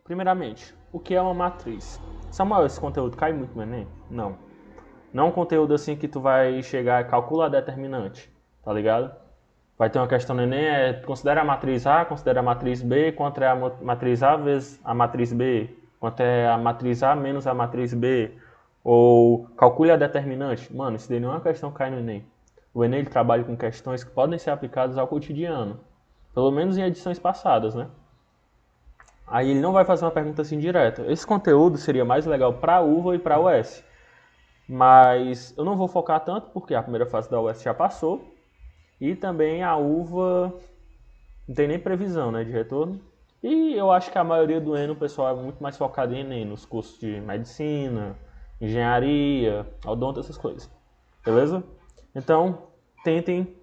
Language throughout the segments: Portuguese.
Primeiramente, o que é uma matriz? Samuel, esse conteúdo cai muito no Enem? Não. Não é um conteúdo assim que tu vai chegar e calcular a determinante, tá ligado? Vai ter uma questão no Enem, considera a matriz A, considera a matriz B, quanto é a matriz A vezes a matriz B, quanto é a matriz A menos a matriz B, ou calcule a determinante. Mano, isso daí não é uma questão que cai no Enem. O Enem ele trabalha com questões que podem ser aplicadas ao cotidiano, pelo menos em edições passadas, né? Aí ele não vai fazer uma pergunta assim direta. Esse conteúdo seria mais legal para a UVA e para a UES. Mas eu não vou focar tanto porque a primeira fase da UES já passou. E também a UVA não tem nem previsão, né, de retorno. E eu acho que a maioria do ano o pessoal é muito mais focado em Enem, nos cursos de medicina, engenharia, odonto, essas coisas. Beleza? Então, tentem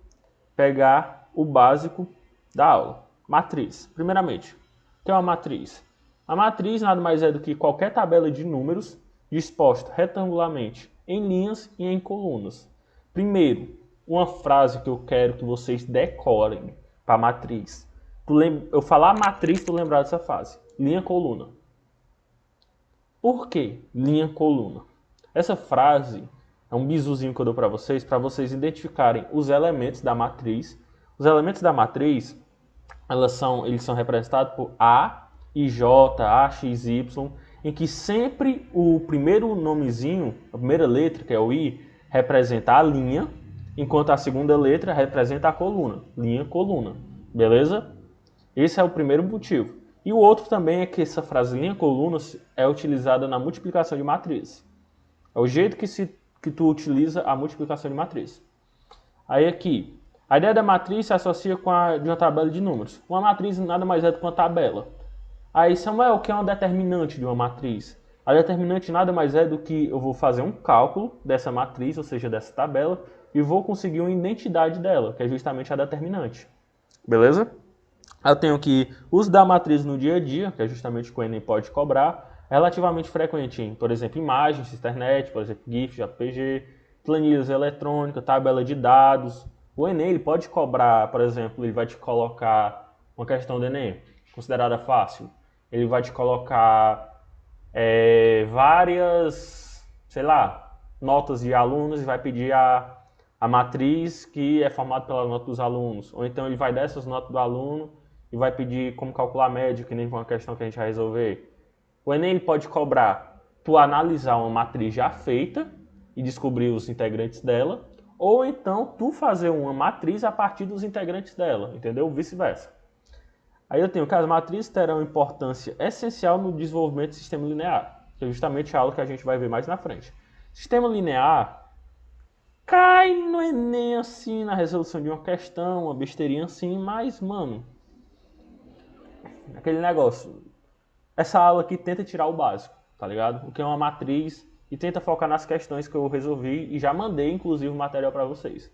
pegar o básico da aula. Matriz. Primeiramente, o que é uma matriz? A matriz nada mais é do que qualquer tabela de números disposta retangularmente em linhas e em colunas. Primeiro, uma frase que eu quero que vocês decorem para a matriz. Eu falar matriz, tu lembrar dessa frase. Linha, coluna. Por que linha, coluna? Essa frase é um bizuzinho que eu dou para vocês identificarem os elementos da matriz. Os elementos da matriz, eles são representados por A e J, A, X, Y, em que sempre o primeiro nomezinho, a primeira letra, que é o I, representa a linha, enquanto a segunda letra representa a coluna. Linha, coluna. Beleza? Esse é o primeiro motivo. E o outro também é que essa frase linha, coluna é utilizada na multiplicação de matriz. É o jeito que tu utiliza a multiplicação de matriz. Aí aqui, a ideia da matriz se associa com a de uma tabela de números. Uma matriz nada mais é do que uma tabela. Aí, Samuel, o que é uma determinante de uma matriz? A determinante nada mais é do que eu vou fazer um cálculo dessa matriz, ou seja, dessa tabela, e vou conseguir uma identidade dela, que é justamente a determinante. Beleza? Eu tenho que uso da matriz no dia a dia, que é justamente o que o Enem pode cobrar, é relativamente frequente em, por exemplo, imagens, internet, por exemplo, GIF, JPG, planilhas eletrônicas, tabela de dados. O Enem ele pode cobrar, por exemplo, ele vai te colocar uma questão do Enem, considerada fácil. Ele vai te colocar várias, sei lá, notas de alunos e vai pedir a matriz que é formada pela nota dos alunos. Ou então ele vai dar essas notas do aluno e vai pedir como calcular a média, que nem foi uma questão que a gente vai resolver. O Enem ele pode cobrar tu analisar uma matriz já feita e descobrir os integrantes dela, ou então tu fazer uma matriz a partir dos integrantes dela, entendeu? Vice-versa. Aí eu tenho que as matrizes terão importância essencial no desenvolvimento do sistema linear, que é justamente a aula que a gente vai ver mais na frente. Sistema linear cai no Enem assim, na resolução de uma questão, uma besteirinha assim, mas, mano, aquele negócio. Essa aula aqui tenta tirar o básico, tá ligado? O que é uma matriz e tenta focar nas questões que eu resolvi e já mandei, inclusive, o material para vocês.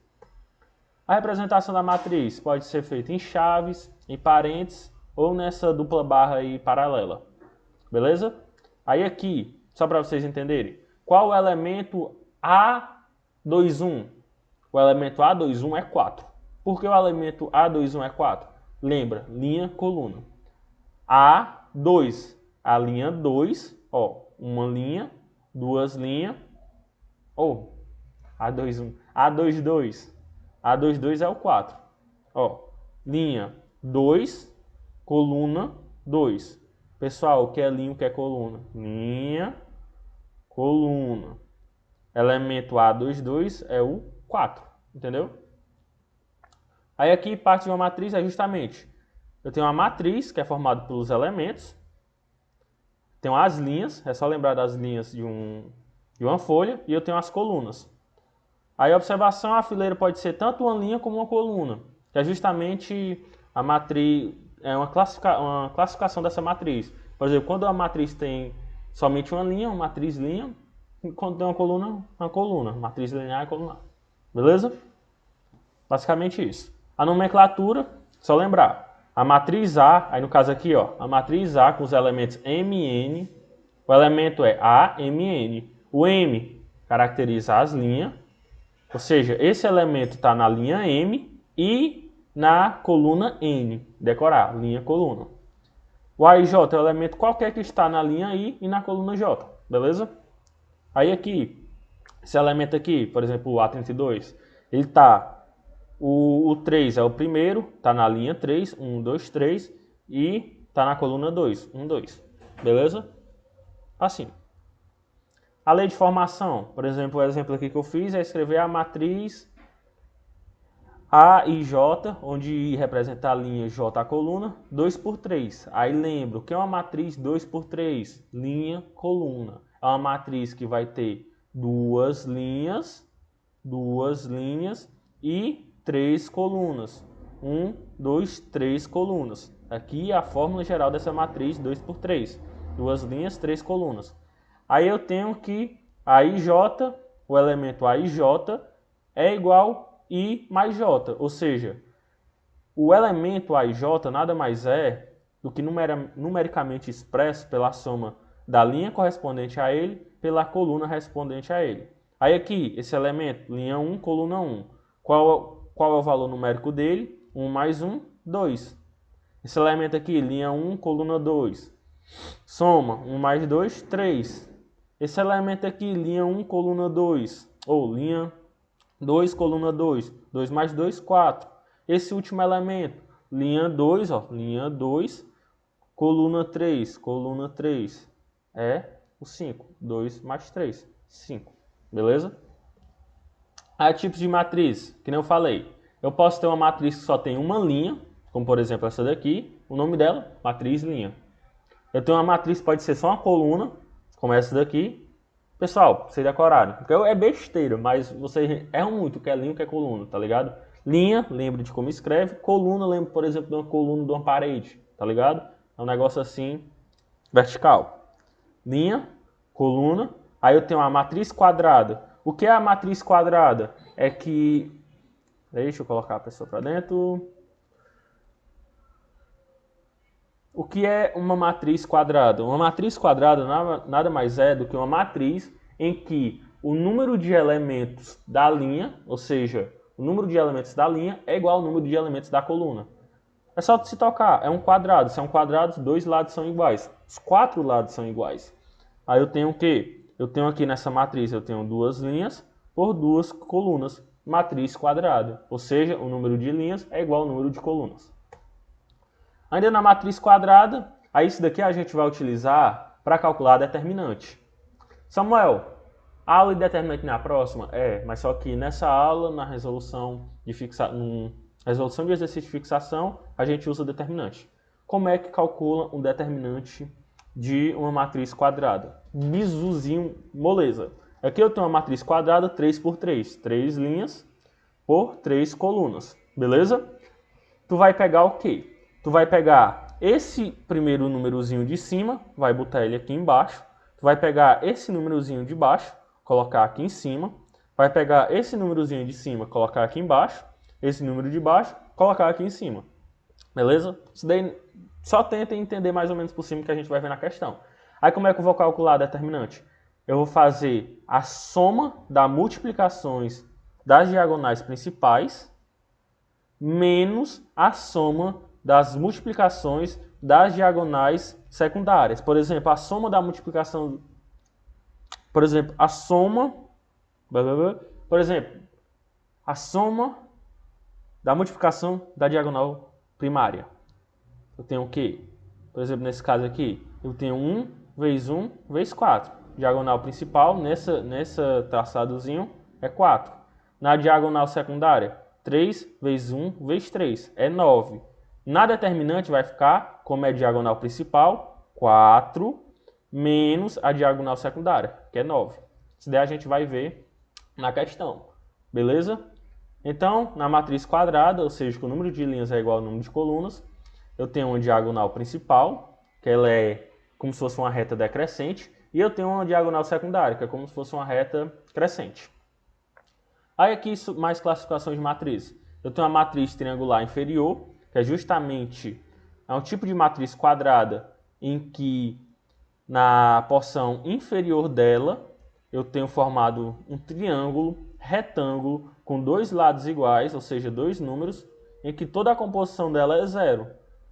A representação da matriz pode ser feita em chaves, em parênteses ou nessa dupla barra aí paralela. Beleza? Aí aqui, só para vocês entenderem, qual o elemento A21? O elemento A21 é 4. Por que o elemento A21 é 4? Lembra, linha, coluna. A2, a linha 2, ó, uma linha, duas linhas, ou A21, A22. A22 é o 4. Ó, linha 2, coluna 2. Pessoal, o que é linha, o que é coluna? Linha, coluna. Elemento A22 é o 4, entendeu? Aí aqui parte de uma matriz é justamente, eu tenho uma matriz que é formada pelos elementos, tenho as linhas, é só lembrar das linhas de uma folha, e eu tenho as colunas. Aí a observação, a fileira pode ser tanto uma linha como uma coluna, que é justamente a matriz, é uma classificação dessa matriz. Por exemplo, quando a matriz tem somente uma linha, uma matriz linha, quando tem uma coluna, matriz linear e colunar. Beleza? Basicamente isso. A nomenclatura, só lembrar, a matriz A, aí no caso aqui, ó, a matriz A com os elementos MN, o elemento é AMN. O M caracteriza as linhas, ou seja, esse elemento está na linha M e na coluna N. Decorar, linha, coluna. O A e J é o elemento qualquer que está na linha I e na coluna J, beleza? Aí aqui, esse elemento aqui, por exemplo, o A32, ele tá, o 3 é o primeiro, tá na linha 3, 1, 2, 3, e tá na coluna 2, 1, 2, beleza? Assim. A lei de formação, por exemplo, o exemplo aqui que eu fiz é escrever a matriz A e J, onde I representa a linha e J a coluna, 2 por 3. Aí lembra, o que é uma matriz 2 por 3? Linha, coluna. É uma matriz que vai ter duas linhas e 3 colunas. 1, 2, 3 colunas. Aqui é a fórmula geral dessa matriz 2 por 3. Duas linhas, 3 colunas. Aí eu tenho que a IJ, o elemento AIJ, é igual I mais J. Ou seja, o elemento AIJ nada mais é do que numericamente expresso pela soma da linha correspondente a ele pela coluna correspondente a ele. Aí aqui, esse elemento, linha 1, coluna 1. Qual é o valor numérico dele? 1 mais 1, 2. Esse elemento aqui, linha 1, coluna 2. Soma 1 mais 2, 3. Esse elemento aqui, linha 1, coluna 2, ou linha 2, coluna 2, 2 mais 2, 4. Esse último elemento, linha 2, ó, linha 2, coluna 3, é o 5. 2 mais 3, 5. Beleza? Aí tipos de matriz, que nem eu falei. Eu posso ter uma matriz que só tem uma linha, como por exemplo essa daqui, o nome dela, matriz linha. Eu tenho uma matriz que pode ser só uma coluna, como essa daqui. Pessoal, vocês decorarem. Porque é besteira, mas vocês erram muito o que é linha e o que é coluna, tá ligado? Linha, lembra de como escreve. Coluna, lembra, por exemplo, de uma coluna de uma parede, tá ligado? É um negócio assim, vertical. Linha, coluna. Aí eu tenho a matriz quadrada. O que é a matriz quadrada? É que... Deixa eu colocar a pessoa para dentro. O que é uma matriz quadrada? Uma matriz quadrada nada mais é do que uma matriz em que o número de elementos da linha, ou seja, o número de elementos da linha é igual ao número de elementos da coluna. É só se tocar, é um quadrado. Se é um quadrado, os dois lados são iguais. Os 4 lados são iguais. Aí eu tenho o quê? Eu tenho aqui nessa matriz, eu tenho duas linhas por duas colunas. Matriz quadrada. Ou seja, o número de linhas é igual ao número de colunas. Ainda na matriz quadrada, aí isso daqui a gente vai utilizar para calcular a determinante. Samuel, aula de determinante na próxima? É, mas só que nessa aula, na resolução de resolução de exercício de fixação, a gente usa o determinante. Como é que calcula um determinante de uma matriz quadrada? Bisuzinho, moleza. Aqui eu tenho uma matriz quadrada 3 por 3. 3 linhas por 3 colunas. Beleza? Tu vai pegar o quê? Tu vai pegar esse primeiro númerozinho de cima, vai botar ele aqui embaixo. Tu vai pegar esse númerozinho de baixo, colocar aqui em cima. Vai pegar esse númerozinho de cima, colocar aqui embaixo. Esse número de baixo, colocar aqui em cima. Beleza? Isso daí só tenta entender mais ou menos por cima que a gente vai ver na questão. Aí como é que eu vou calcular a determinante? Eu vou fazer a soma das multiplicações das diagonais principais menos a soma das multiplicações das diagonais secundárias. Por exemplo, a soma da multiplicação... Por exemplo, a soma... Por exemplo, a soma da multiplicação da diagonal primária. Eu tenho o quê? Por exemplo, nesse caso aqui, eu tenho 1 vezes 4. Diagonal principal, nessa traçadozinho, é 4. Na diagonal secundária, 3 vezes 1 vezes 3, é 9. Na determinante vai ficar, como é diagonal principal, 4 menos a diagonal secundária, que é 9. Isso daí a gente vai ver na questão. Beleza? Então, na matriz quadrada, ou seja, que o número de linhas é igual ao número de colunas, eu tenho uma diagonal principal, que ela é como se fosse uma reta decrescente, e eu tenho uma diagonal secundária, que é como se fosse uma reta crescente. Aí aqui mais classificações de matriz. Eu tenho a matriz triangular inferior, que é justamente um tipo de matriz quadrada em que na porção inferior dela eu tenho formado um triângulo retângulo com dois lados iguais, ou seja, dois números, em que toda a composição dela é zero.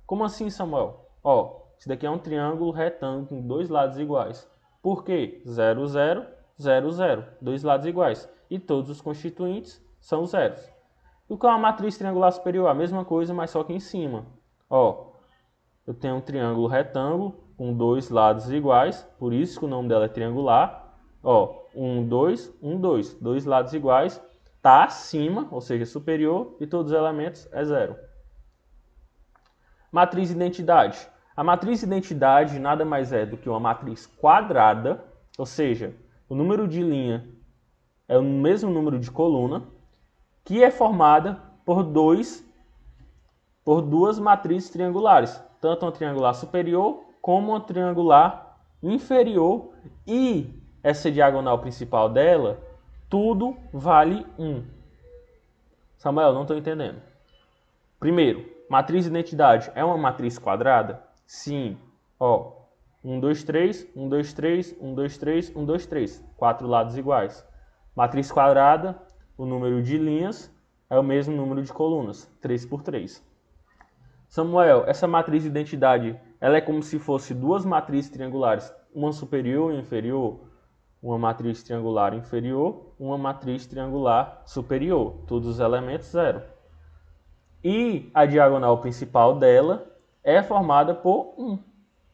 Como assim, Samuel? Ó, isso daqui é um triângulo retângulo com dois lados iguais. Por quê? 0, 0, 0, 0. Dois lados iguais. E todos os constituintes são zeros. E o que é uma matriz triangular superior? A mesma coisa, mas só que em cima. Ó, eu tenho um triângulo retângulo com dois lados iguais, por isso que o nome dela é triangular. Ó, 1, 2, 1, 2. Dois lados iguais, está acima, ou seja, superior, e todos os elementos é zero. Matriz identidade. A matriz identidade nada mais é do que uma matriz quadrada, ou seja, o número de linha é o mesmo número de coluna, que é formada por duas matrizes triangulares, tanto uma triangular superior como uma triangular inferior, e essa diagonal principal dela, tudo vale 1. Samuel, não estou entendendo. Primeiro, matriz identidade é uma matriz quadrada? Sim. Ó, 1, 2, 3, 1, 2, 3, 1, 2, 3, 1, 2, 3. 4 lados iguais. Matriz quadrada, o número de linhas é o mesmo número de colunas, 3 por 3. Samuel, essa matriz de identidade, ela é como se fosse duas matrizes triangulares, uma superior e inferior, uma matriz triangular inferior, uma matriz triangular superior, todos os elementos zero. E a diagonal principal dela é formada por 1,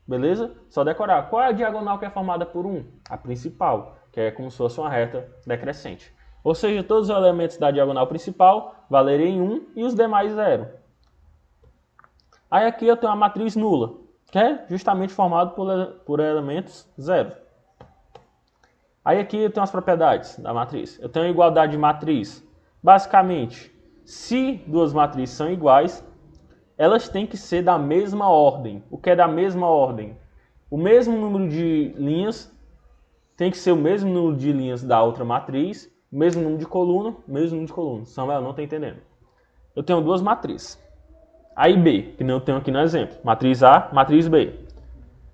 beleza? Só decorar. Qual é a diagonal que é formada por 1? A principal, que é como se fosse uma reta decrescente. Ou seja, todos os elementos da diagonal principal valerem 1 e os demais 0. Aí aqui eu tenho a matriz nula, que é justamente formada por elementos 0. Aí aqui eu tenho as propriedades da matriz. Eu tenho a igualdade de matriz. Basicamente, se duas matrizes são iguais, elas têm que ser da mesma ordem. O que é da mesma ordem? O mesmo número de linhas tem que ser o mesmo número de linhas da outra matriz, mesmo número de coluna, mesmo número de coluna. Samuel, não está entendendo. Eu tenho duas matrizes. A e B, que eu tenho aqui no exemplo. Matriz A, matriz B.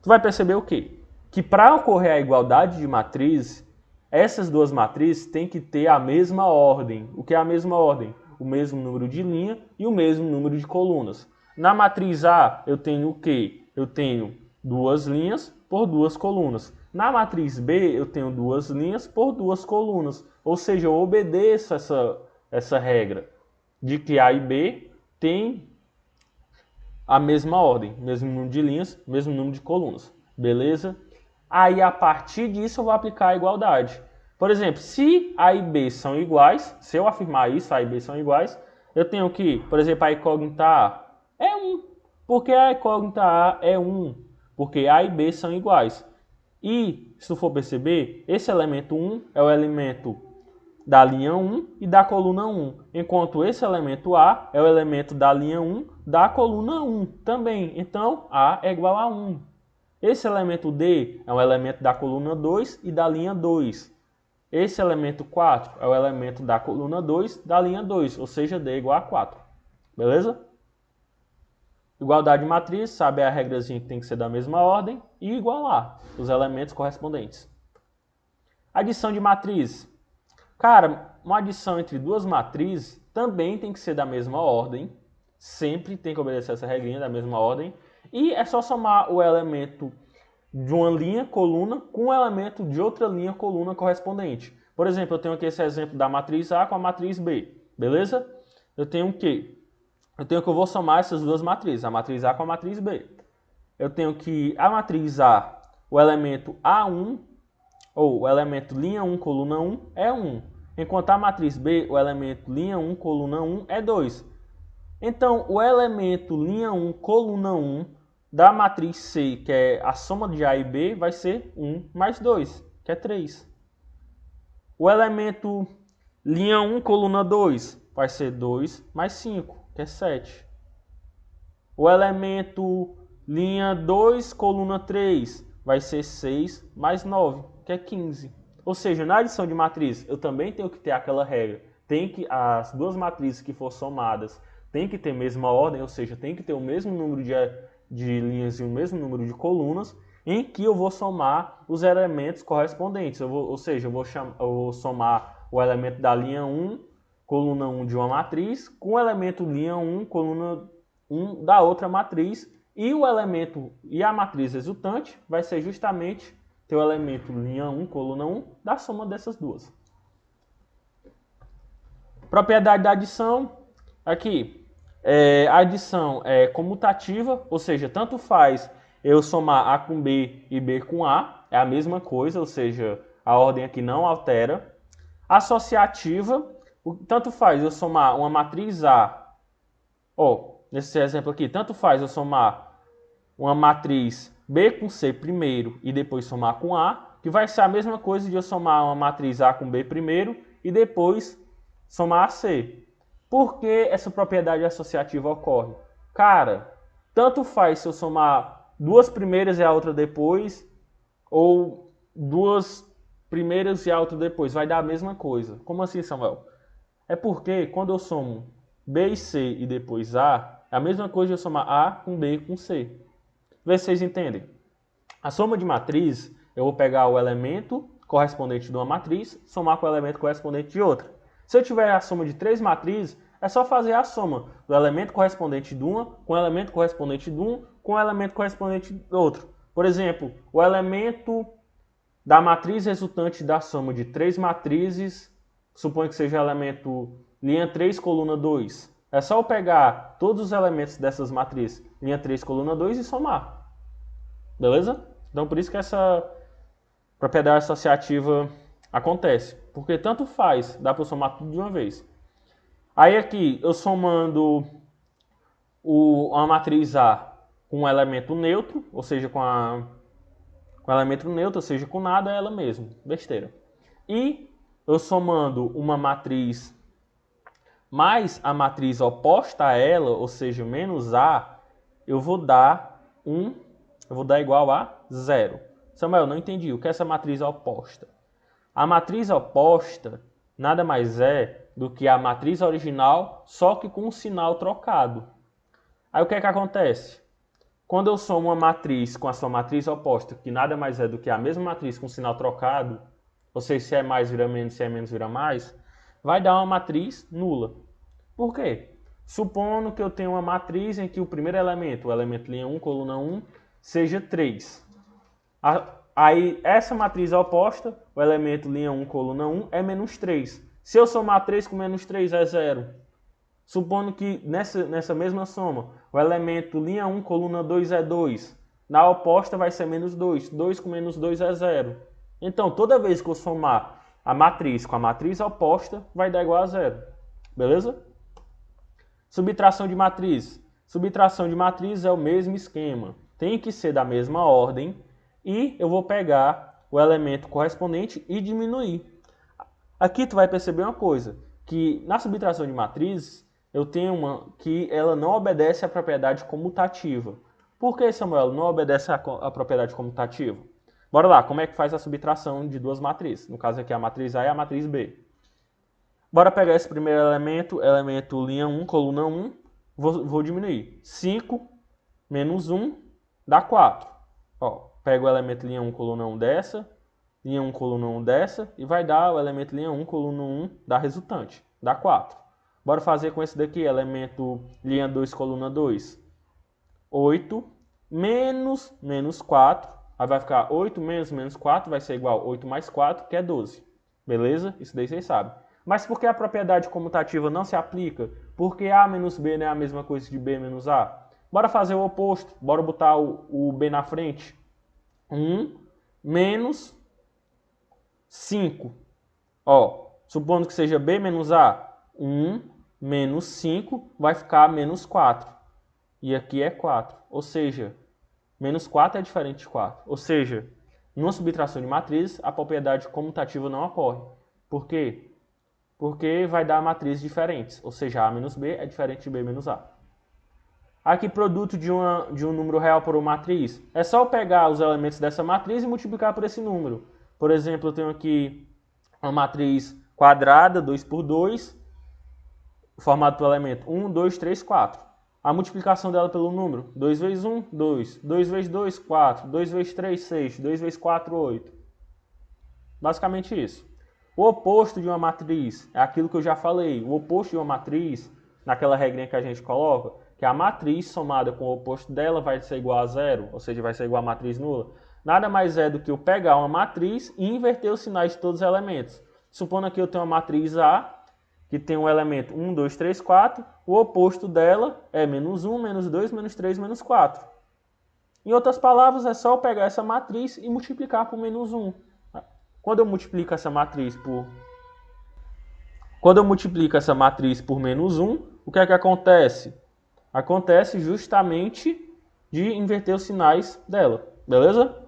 Tu vai perceber o quê? Que para ocorrer a igualdade de matriz, essas duas matrizes têm que ter a mesma ordem. O que é a mesma ordem? O mesmo número de linha e o mesmo número de colunas. Na matriz A, eu tenho o quê? Eu tenho duas linhas por duas colunas. Na matriz B, eu tenho duas linhas por duas colunas. Ou seja, eu obedeço essa regra de que A e B têm a mesma ordem, mesmo número de linhas, mesmo número de colunas. Beleza? Aí, a partir disso, eu vou aplicar a igualdade. Por exemplo, se A e B são iguais, se eu afirmar isso, A e B são iguais, eu tenho que, por exemplo, a incógnita A é 1. Por que a incógnita A é 1? Porque A e B são iguais. E, se tu for perceber, esse elemento 1 é o elemento da linha 1 e da coluna 1, enquanto esse elemento A é o elemento da linha 1 da coluna 1 também. Então, A é igual a 1. Esse elemento D é um elemento da coluna 2 e da linha 2. Esse elemento 4 é o elemento da coluna 2 da linha 2, ou seja, D é igual a 4. Beleza? Igualdade de matriz, sabe a regrazinha que tem que ser da mesma ordem e igualar os elementos correspondentes. Adição de matriz. Cara, uma adição entre duas matrizes também tem que ser da mesma ordem. Sempre tem que obedecer essa regrinha da mesma ordem. E é só somar o elemento de uma linha, coluna, com o elemento de outra linha, coluna correspondente. Por exemplo, eu tenho aqui esse exemplo da matriz A com a matriz B. Beleza? Eu tenho o quê? Eu tenho que eu vou somar essas duas matrizes, a matriz A com a matriz B. Eu tenho que a matriz A, o elemento A1, ou o elemento linha 1, coluna 1, é 1. Enquanto a matriz B, o elemento linha 1, coluna 1, é 2. Então, o elemento linha 1, coluna 1, da matriz C, que é a soma de A e B, vai ser 1 mais 2, que é 3. O elemento linha 1, coluna 2, vai ser 2 mais 5, que é 7. O elemento linha 2, coluna 3, vai ser 6 mais 9, que é 15. Ou seja, na adição de matriz, eu também tenho que ter aquela regra. Tem que as duas matrizes que for somadas tem que ter a mesma ordem, ou seja, tem que ter o mesmo número de linhas e o mesmo número de colunas, em que eu vou somar os elementos correspondentes. Ou seja, eu vou somar o elemento da linha 1, coluna 1 de uma matriz, com o elemento linha 1, coluna 1 da outra matriz, E o elemento e a matriz resultante vai ser justamente teu elemento linha 1, coluna 1, da soma dessas duas. Propriedade da adição, aqui, a adição é comutativa, ou seja, tanto faz eu somar A com B e B com A, é a mesma coisa, ou seja, a ordem aqui não altera. Associativa, tanto faz eu somar uma matriz A, nesse exemplo aqui, tanto faz eu somar uma matriz B com C primeiro e depois somar com A, que vai ser a mesma coisa de eu somar uma matriz A com B primeiro e depois somar a C. Por que essa propriedade associativa ocorre? Cara, tanto faz se eu somar duas primeiras e a outra depois, ou duas primeiras e a outra depois, vai dar a mesma coisa. Como assim, Samuel? É porque quando eu somo B e C e depois A, é a mesma coisa de eu somar A com B com C. Vê se vocês entendem. A soma de matriz, eu vou pegar o elemento correspondente de uma matriz, somar com o elemento correspondente de outra. Se eu tiver a soma de três matrizes, é só fazer a soma do elemento correspondente de uma com o elemento correspondente de um com o elemento correspondente do outro. Por exemplo, o elemento da matriz resultante da soma de três matrizes, suponho que seja o elemento linha 3, coluna 2. É só eu pegar todos os elementos dessas matrizes, linha 3, coluna 2, e somar. Beleza? Então, por isso que essa propriedade associativa acontece. Porque tanto faz, dá para eu somar tudo de uma vez. Aí aqui, eu somando a matriz A com um elemento neutro, ou seja, com elemento neutro, ou seja, com nada, é ela mesma. Besteira. E eu somando uma matriz mais a matriz oposta a ela, ou seja, menos A, eu vou dar igual a 0. Samuel, não entendi. O que é essa matriz oposta? A matriz oposta nada mais é do que a matriz original, só que com um sinal trocado. Aí o que é que acontece? Quando eu somo uma matriz com a sua matriz oposta, que nada mais é do que a mesma matriz com sinal trocado, ou seja, se é mais vira menos, se é menos vira mais, vai dar uma matriz nula. Por quê? Supondo que eu tenho uma matriz em que o primeiro elemento, o elemento linha 1, coluna 1, seja 3. Aí, essa matriz oposta, o elemento linha 1, coluna 1, é menos 3. Se eu somar 3 com menos 3, é 0. Supondo que nessa mesma soma, o elemento linha 1, coluna 2 é 2. Na oposta vai ser menos 2. 2 com menos 2 é 0. Então, toda vez que eu somar a matriz com a matriz oposta, vai dar igual a 0. Beleza? Subtração de matriz. Subtração de matriz é o mesmo esquema. Tem que ser da mesma ordem. E eu vou pegar o elemento correspondente e diminuir. Aqui tu vai perceber uma coisa, que na subtração de matrizes, eu tenho uma que ela não obedece à propriedade comutativa. Por que, Samuel, não obedece à propriedade comutativa? Bora lá, como é que faz a subtração de duas matrizes? No caso aqui a matriz A e a matriz B. Bora pegar esse primeiro elemento linha 1, coluna 1, vou diminuir. 5 menos 1 dá 4. Pego o elemento linha 1, coluna 1 dessa, linha 1, coluna 1 dessa, e vai dar o elemento linha 1, coluna 1 da resultante, dá 4. Bora fazer com esse daqui, elemento linha 2, coluna 2. 8 menos 4. Aí vai ficar 8 menos 4, vai ser igual a 8 mais 4, que é 12. Beleza? Isso daí vocês sabem. Mas por que a propriedade comutativa não se aplica? Porque A menos B não é a mesma coisa de B menos A. Bora fazer o oposto. Bora botar o B na frente. 1 menos 5. Supondo que seja B menos A. 1 menos 5 vai ficar menos 4. E aqui é 4. Ou seja, menos 4 é diferente de 4. Ou seja, numa subtração de matrizes, a propriedade comutativa não ocorre. Por quê? Porque vai dar matrizes diferentes. Ou seja, A menos B é diferente de B menos A. Aqui, produto de um número real por uma matriz. É só eu pegar os elementos dessa matriz e multiplicar por esse número. Por exemplo, eu tenho aqui uma matriz quadrada, 2 por 2, formado pelo elemento 1, 2, 3, 4. A multiplicação dela pelo número, 2 vezes 1, 2. 2 vezes 2, 4. 2 vezes 3, 6. 2 vezes 4, 8. Basicamente isso. O oposto de uma matriz é aquilo que eu já falei. O oposto de uma matriz, naquela regrinha que a gente coloca, que a matriz somada com o oposto dela vai ser igual a zero, ou seja, vai ser igual a matriz nula. Nada mais é do que eu pegar uma matriz e inverter os sinais de todos os elementos. Supondo que eu tenho uma matriz A, que tem um elemento 1, 2, 3, 4, o oposto dela é menos 1, menos 2, menos 3, menos 4. Em outras palavras, é só eu pegar essa matriz e multiplicar por menos 1. Quando eu multiplico essa matriz por menos 1, o que é que acontece? Acontece justamente de inverter os sinais dela, beleza?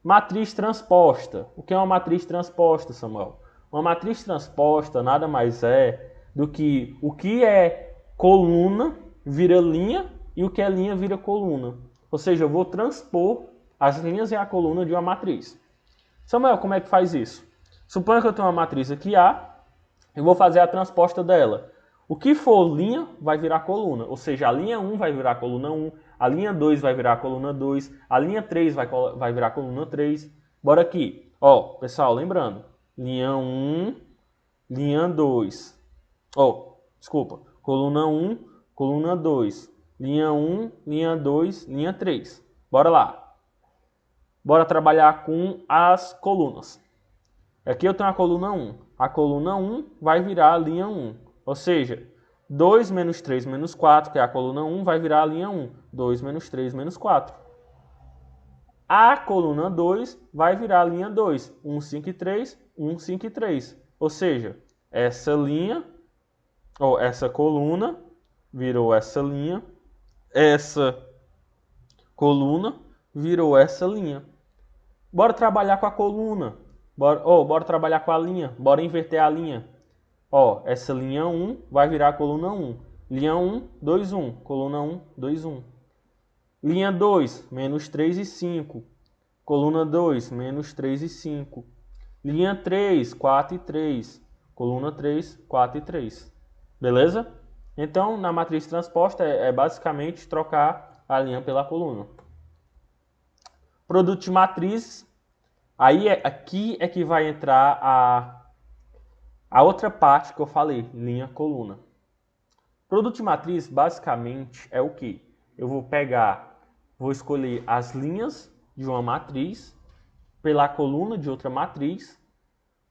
Matriz transposta. O que é uma matriz transposta, Samuel? Uma matriz transposta nada mais é do que o que é coluna vira linha e o que é linha vira coluna. Ou seja, eu vou transpor as linhas e a coluna de uma matriz. Samuel, como é que faz isso? Suponha que eu tenho uma matriz aqui A, eu vou fazer a transposta dela. O que for linha vai virar coluna, ou seja, a linha 1 vai virar coluna 1, a linha 2 vai virar coluna 2, a linha 3 vai virar coluna 3. Bora aqui. Ó, pessoal, lembrando, linha 1, linha 2. Desculpa, coluna 1, coluna 2, linha 1, linha 2, linha 3. Bora lá. Bora trabalhar com as colunas. Aqui eu tenho a coluna 1. A coluna 1 vai virar a linha 1. Ou seja, 2 menos 3 menos 4, que é a coluna 1, vai virar a linha 1. 2 menos 3 menos 4. A coluna 2 vai virar a linha 2. 1, 5 e 3, 1, 5 e 3. Ou seja, essa linha, ou essa coluna, virou essa linha. Essa coluna virou essa linha. Bora trabalhar com a coluna. Bora trabalhar com a linha. Bora inverter a linha. Essa linha 1 vai virar a coluna 1. Linha 1, 2, 1. Coluna 1, 2, 1. Linha 2, menos 3 e 5. Coluna 2, menos 3 e 5. Linha 3, 4 e 3. Coluna 3, 4 e 3. Beleza? Então, na matriz transposta, é basicamente trocar a linha pela coluna. Produto de matrizes. Aqui é que vai entrar a outra parte que eu falei, linha, coluna. Produto de matriz, basicamente, é o que? Eu vou escolher as linhas de uma matriz pela coluna de outra matriz,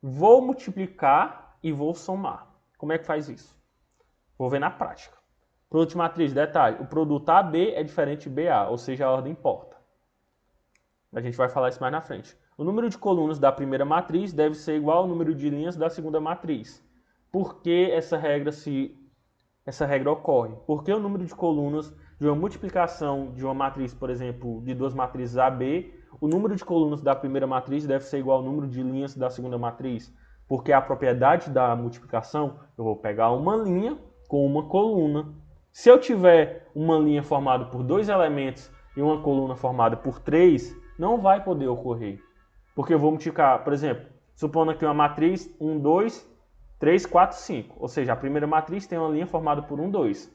vou multiplicar e vou somar. Como é que faz isso? Vou ver na prática. Produto de matriz, detalhe, o produto AB é diferente de BA, ou seja, a ordem importa. A gente vai falar isso mais na frente. O número de colunas da primeira matriz deve ser igual ao número de linhas da segunda matriz. Por que essa regra ocorre? Porque o número de colunas de uma multiplicação de uma matriz, por exemplo, de duas matrizes AB, o número de colunas da primeira matriz deve ser igual ao número de linhas da segunda matriz. Porque a propriedade da multiplicação, eu vou pegar uma linha com uma coluna. Se eu tiver uma linha formada por dois elementos e uma coluna formada por três, não vai poder ocorrer. Porque eu vou multiplicar, por exemplo, supondo aqui uma matriz 1, 2, 3, 4, 5. Ou seja, a primeira matriz tem uma linha formada por 1, 2.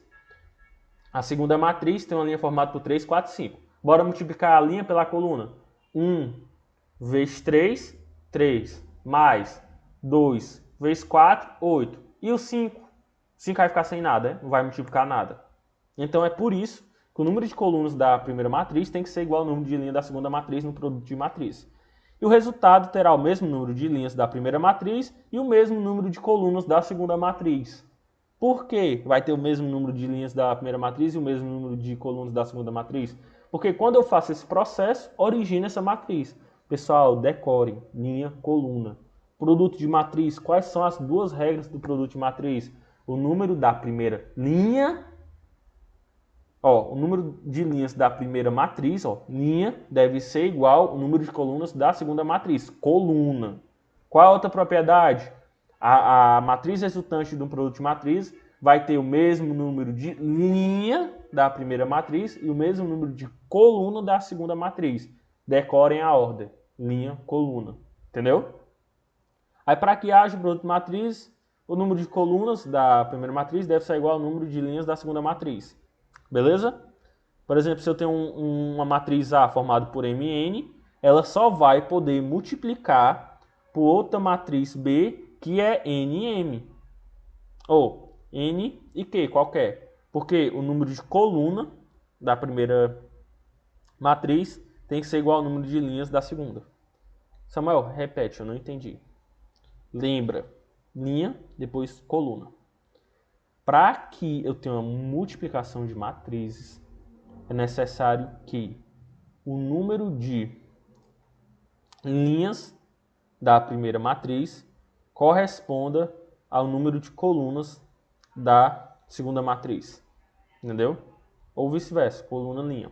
A segunda matriz tem uma linha formada por 3, 4, 5. Bora multiplicar a linha pela coluna. 1 vezes 3, 3. Mais 2 vezes 4, 8. E o 5? 5 vai ficar sem nada, não vai multiplicar nada. Então é por isso que o número de colunas da primeira matriz tem que ser igual ao número de linhas da segunda matriz no produto de matriz. E o resultado terá o mesmo número de linhas da primeira matriz e o mesmo número de colunas da segunda matriz. Por que vai ter o mesmo número de linhas da primeira matriz e o mesmo número de colunas da segunda matriz? Porque quando eu faço esse processo, origina essa matriz. Pessoal, decorem, linha, coluna. Produto de matriz, quais são as duas regras do produto de matriz? O número da primeira linha... o número de linhas da primeira matriz, linha, deve ser igual ao número de colunas da segunda matriz, coluna. Qual a outra propriedade? A matriz resultante de um produto de matriz vai ter o mesmo número de linha da primeira matriz e o mesmo número de coluna da segunda matriz. Decorem a ordem, linha, coluna. Entendeu? Aí, para que haja produto de matriz, o número de colunas da primeira matriz deve ser igual ao número de linhas da segunda matriz. Beleza? Por exemplo, se eu tenho uma matriz A formada por Mn, ela só vai poder multiplicar por outra matriz B, que é Nm. Ou N e Q, qualquer. Porque o número de coluna da primeira matriz tem que ser igual ao número de linhas da segunda. Samuel, repete, eu não entendi. Lembra, linha, depois coluna. Para que eu tenha uma multiplicação de matrizes, é necessário que o número de linhas da primeira matriz corresponda ao número de colunas da segunda matriz. Entendeu? Ou vice-versa, coluna, linha.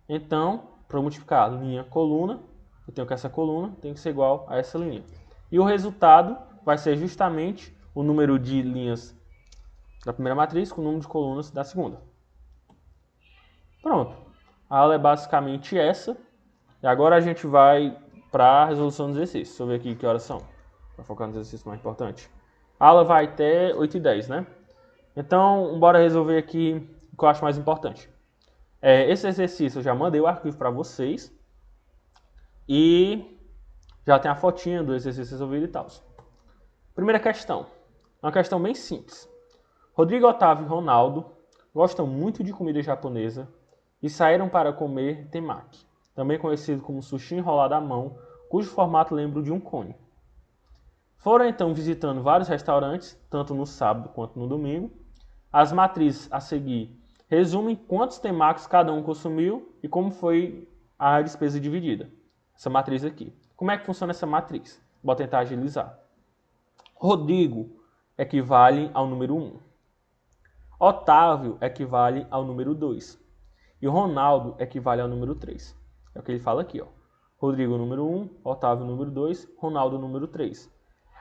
Então, para multiplicar linha, coluna, eu tenho que essa coluna tem que ser igual a essa linha. E o resultado vai ser justamente o número de linhas da primeira matriz com o número de colunas da segunda. Pronto. A aula é basicamente essa. E agora a gente vai para a resolução dos exercícios. Deixa eu ver aqui que horas são. Para focar nos exercícios mais importantes. A aula vai até 8h10, né? Então, bora resolver aqui o que eu acho mais importante. Esse exercício eu já mandei o arquivo para vocês. E já tem a fotinha do exercício resolvido e tal. Primeira questão. Uma questão bem simples. Rodrigo, Otávio e Ronaldo gostam muito de comida japonesa e saíram para comer temaki, também conhecido como sushi enrolado à mão, cujo formato lembra o de um cone. Foram então visitando vários restaurantes, tanto no sábado quanto no domingo. As matrizes a seguir resumem quantos temakis cada um consumiu e como foi a despesa dividida. Essa matriz aqui. Como é que funciona essa matriz? Vou tentar agilizar. Rodrigo equivale ao número 1. Otávio equivale ao número 2. E Ronaldo equivale ao número 3. É o que ele fala aqui, ó. Rodrigo número 1, Otávio número 2, Ronaldo número 3.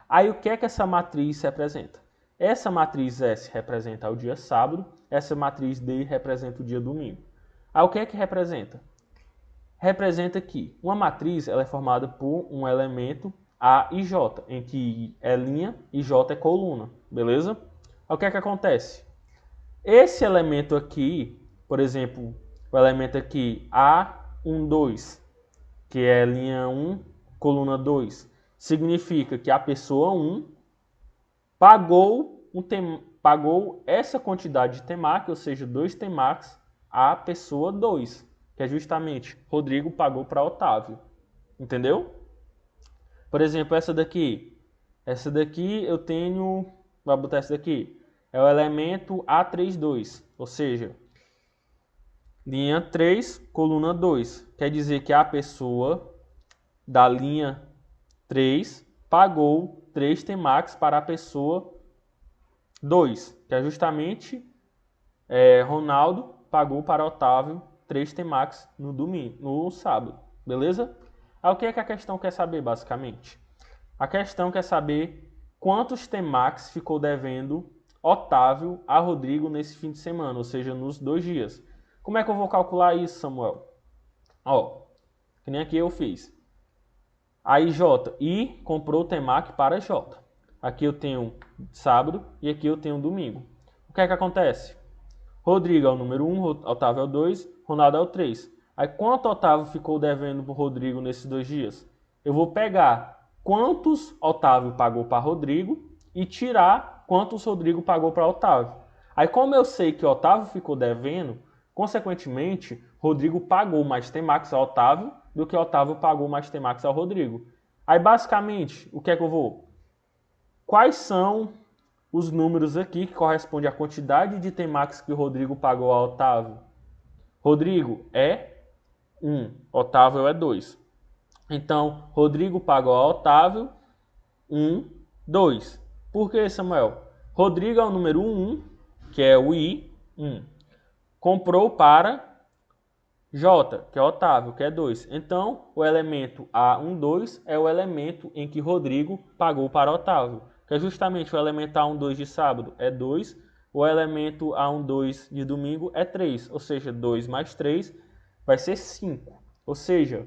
Aí o que é que essa matriz representa? Essa matriz S representa o dia sábado, essa matriz D representa o dia domingo. Aí o que é que representa? Representa que uma matriz ela é formada por um elemento A e J, em que I é linha e J é coluna, beleza? Aí o que é que acontece? Esse elemento aqui, por exemplo, o elemento aqui A12, que é linha 1, coluna 2, significa que a pessoa 1 pagou essa quantidade de temaki, ou seja, 2 temakis, à pessoa 2, que é justamente Rodrigo pagou para Otávio. Entendeu? Por exemplo, essa daqui eu tenho, vou botar essa daqui, é o elemento A32, ou seja, linha 3, coluna 2. Quer dizer que a pessoa da linha 3 pagou 3 temakis para a pessoa 2, que é justamente Ronaldo pagou para Otávio 3 temakis no sábado, beleza? Aí o que é que a questão quer saber, basicamente? A questão quer saber quantos temakis ficou devendo Otávio a Rodrigo nesse fim de semana, ou seja, nos 2 dias. Como é que eu vou calcular isso, Samuel? Ó, que nem aqui eu fiz. Aí J, I comprou o temaki para J. Aqui eu tenho sábado e aqui eu tenho domingo. O que é que acontece? Rodrigo é o número 1, Otávio é o 2, Ronaldo é o 3. Aí quanto Otávio ficou devendo para o Rodrigo nesses 2 dias? Eu vou pegar quantos Otávio pagou para Rodrigo e tirar quantos Rodrigo pagou para Otávio. Aí como eu sei que Otávio ficou devendo, consequentemente, Rodrigo pagou mais temakis a Otávio do que Otávio pagou mais temakis ao Rodrigo. Aí basicamente, o que é que eu vou? Quais são os números aqui que correspondem à quantidade de temakis que o Rodrigo pagou a Otávio? Rodrigo é 1, Otávio é 2. Então, Rodrigo pagou a Otávio 1, 2. Por que, Samuel? Rodrigo é o número 1, que é o I, 1. Comprou para J, que é Otávio, que é 2. Então, o elemento A12 é o elemento em que Rodrigo pagou para Otávio, que é justamente o elemento A12 de sábado é 2, o elemento A12 de domingo é 3, ou seja, 2 mais 3 vai ser 5. Ou seja,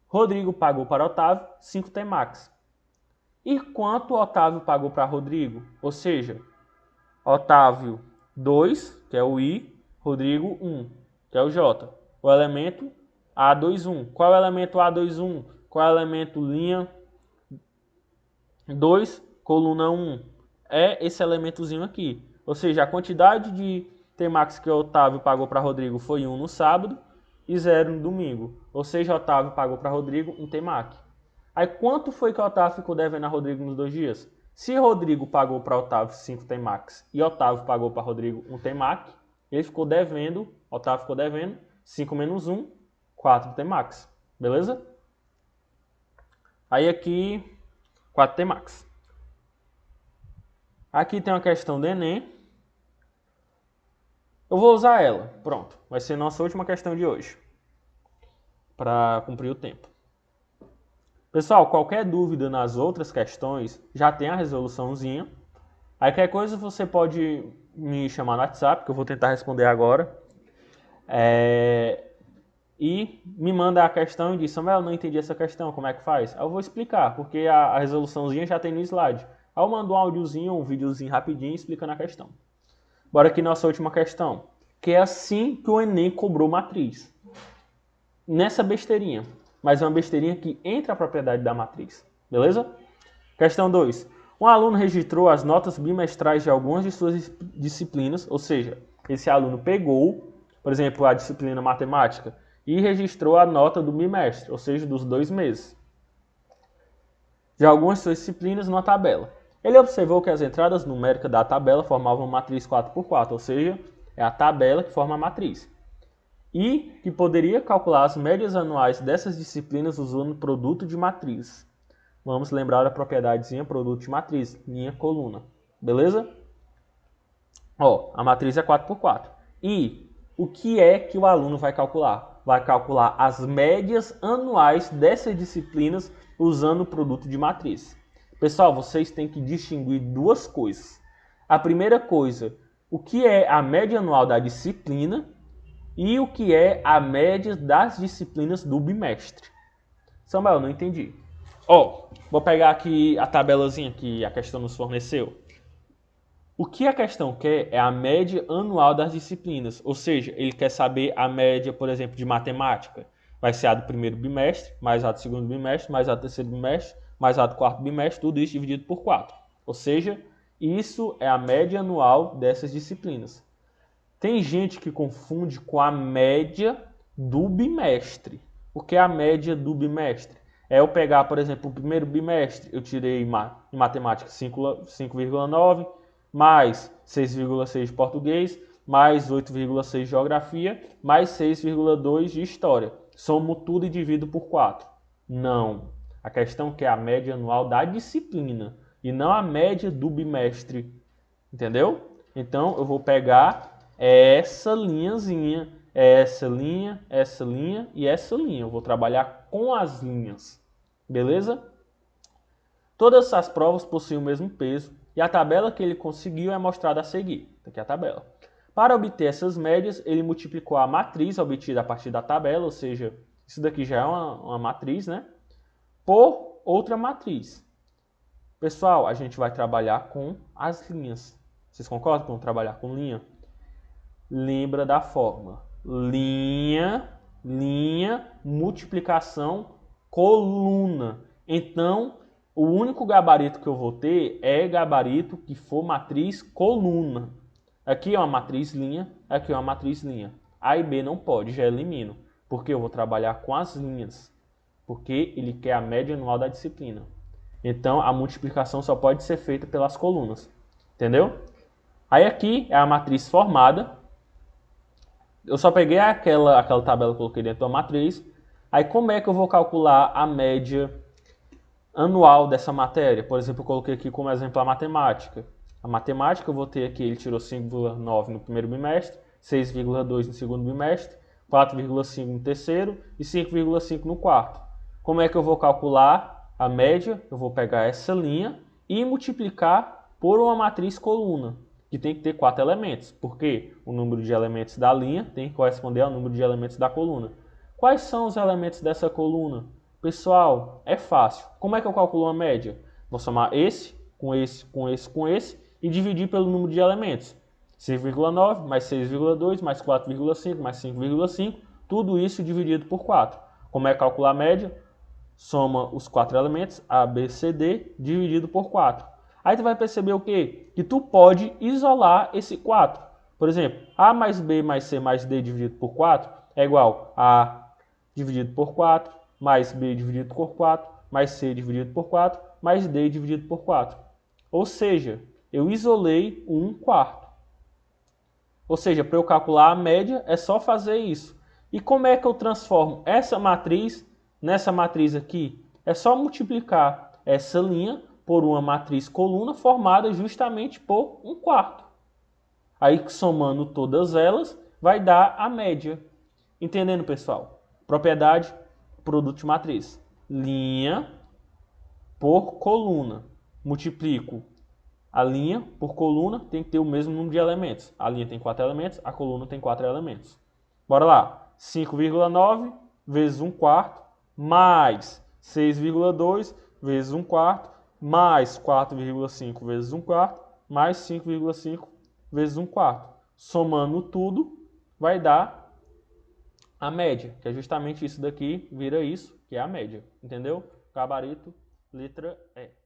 Rodrigo pagou para Otávio 5 temakis. E quanto Otávio pagou para Rodrigo? Ou seja, Otávio 2, que é o I, Rodrigo 1, que é o J. O elemento A21. Qual é o elemento A21? Qual é o elemento linha 2, coluna 1? É esse elementozinho aqui. Ou seja, a quantidade de Tmax que o Otávio pagou para Rodrigo foi 1 no sábado e 0 no domingo. Ou seja, Otávio pagou para Rodrigo um Tmac. Aí quanto foi que o Otávio ficou devendo a Rodrigo nos 2 dias? Se Rodrigo pagou para Otávio 5 Tmax e Otávio pagou para Rodrigo um Tmac, ele ficou devendo, Otávio ficou devendo 5 menos 1, 4 Tmax. Beleza? Aí aqui, 4 Tmax. Aqui tem uma questão do Enem. Eu vou usar ela. Pronto. Vai ser nossa última questão de hoje. Para cumprir o tempo. Pessoal, qualquer dúvida nas outras questões, já tem a resoluçãozinha. Aí qualquer coisa você pode me chamar no WhatsApp, que eu vou tentar responder agora. E me manda a questão e diz, Samuel, não entendi essa questão, como é que faz? Aí eu vou explicar, porque a resoluçãozinha já tem no slide. Aí eu mando um áudiozinho, um videozinho rapidinho explicando a questão. Bora aqui nossa última questão, que é assim que o Enem cobrou matriz. Nessa besteirinha, mas é uma besteirinha que entra a propriedade da matriz. Beleza? Questão 2. Um aluno registrou as notas bimestrais de algumas de suas disciplinas, ou seja, esse aluno pegou, por exemplo, a disciplina matemática, e registrou a nota do bimestre, ou seja, dos 2 meses, de algumas de suas disciplinas numa tabela. Ele observou que as entradas numéricas da tabela formavam uma matriz 4x4, ou seja, é a tabela que forma a matriz. E que poderia calcular as médias anuais dessas disciplinas usando produto de matriz. Vamos lembrar a propriedadezinha produto de matriz, linha, coluna. Beleza? Ó, a matriz é 4x4. E o que é que o aluno vai calcular? Vai calcular as médias anuais dessas disciplinas usando o produto de matriz. Pessoal, vocês têm que distinguir duas coisas. A primeira coisa, o que é a média anual da disciplina e o que é a média das disciplinas do bimestre. Samuel, não entendi. Ó, vou pegar aqui a tabelazinha que a questão nos forneceu. O que a questão quer é a média anual das disciplinas, ou seja, ele quer saber a média, por exemplo, de matemática. Vai ser a do primeiro bimestre, mais a do segundo bimestre, mais a do terceiro bimestre, mais a do quarto bimestre, tudo isso dividido por 4. Ou seja, isso é a média anual dessas disciplinas. Tem gente que confunde com a média do bimestre. O que é a média do bimestre? É eu pegar, por exemplo, o primeiro bimestre, eu tirei em matemática 5,9, mais 6,6 de português, mais 8,6 de geografia, mais 6,2 de história. Somo tudo e divido por 4. Não. A questão é a média anual da disciplina e não a média do bimestre. Entendeu? Então, eu vou pegar essa linhazinha, essa linha e essa linha. Eu vou trabalhar com as linhas. Beleza? Todas as provas possuem o mesmo peso e a tabela que ele conseguiu é mostrada a seguir. Aqui é a tabela. Para obter essas médias, ele multiplicou a matriz obtida a partir da tabela, ou seja, isso daqui já é uma matriz, né? Por outra matriz. Pessoal, a gente vai trabalhar com as linhas. Vocês concordam com trabalhar com linha? Lembra da fórmula. Linha, multiplicação, coluna. Então, o único gabarito que eu vou ter é gabarito que for matriz coluna. Aqui é uma matriz linha, aqui é uma matriz linha. A e B não pode, já elimino. Porque eu vou trabalhar com as linhas. Porque ele quer a média anual da disciplina. Então, a multiplicação só pode ser feita pelas colunas. Entendeu? Aí aqui é a matriz formada. Eu só peguei aquela tabela que eu coloquei dentro da matriz. Aí como é que eu vou calcular a média anual dessa matéria? Por exemplo, eu coloquei aqui como exemplo a matemática. A matemática eu vou ter aqui, ele tirou 5,9 no primeiro bimestre, 6,2 no segundo bimestre, 4,5 no terceiro e 5,5 no quarto. Como é que eu vou calcular a média? Eu vou pegar essa linha e multiplicar por uma matriz coluna, que tem que ter 4 elementos, porque o número de elementos da linha tem que corresponder ao número de elementos da coluna. Quais são os elementos dessa coluna? Pessoal, é fácil. Como é que eu calculo uma média? Vou somar esse, com esse, com esse, com esse e dividir pelo número de elementos. 5,9 mais 6,2 mais 4,5 mais 5,5, tudo isso dividido por 4. Como é calcular a média? Soma os 4 elementos, A, B, C, D, dividido por 4. Aí tu vai perceber o quê? Que tu pode isolar esse 4. Por exemplo, A mais B mais C mais D dividido por 4 é igual a A dividido por 4, mais B dividido por 4, mais C dividido por 4, mais D dividido por 4. Ou seja, eu isolei o 1/4. Ou seja, para eu calcular a média, é só fazer isso. E como é que eu transformo essa matriz nessa matriz aqui? É só multiplicar essa linha por uma matriz coluna formada justamente por 1/4. Aí, somando todas elas, vai dar a média. Entendendo, pessoal? Propriedade, produto de matriz. Linha por coluna. Multiplico a linha por coluna, tem que ter o mesmo número de elementos. A linha tem 4 elementos, a coluna tem 4 elementos. Bora lá. 5,9 vezes 1/4 mais 6,2 vezes 1/4 mais 4,5 vezes 1/4 mais 5,5 vezes 1/4. Somando tudo, vai dar a média, que é justamente isso daqui, vira isso, que é a média. Entendeu? Gabarito, letra E.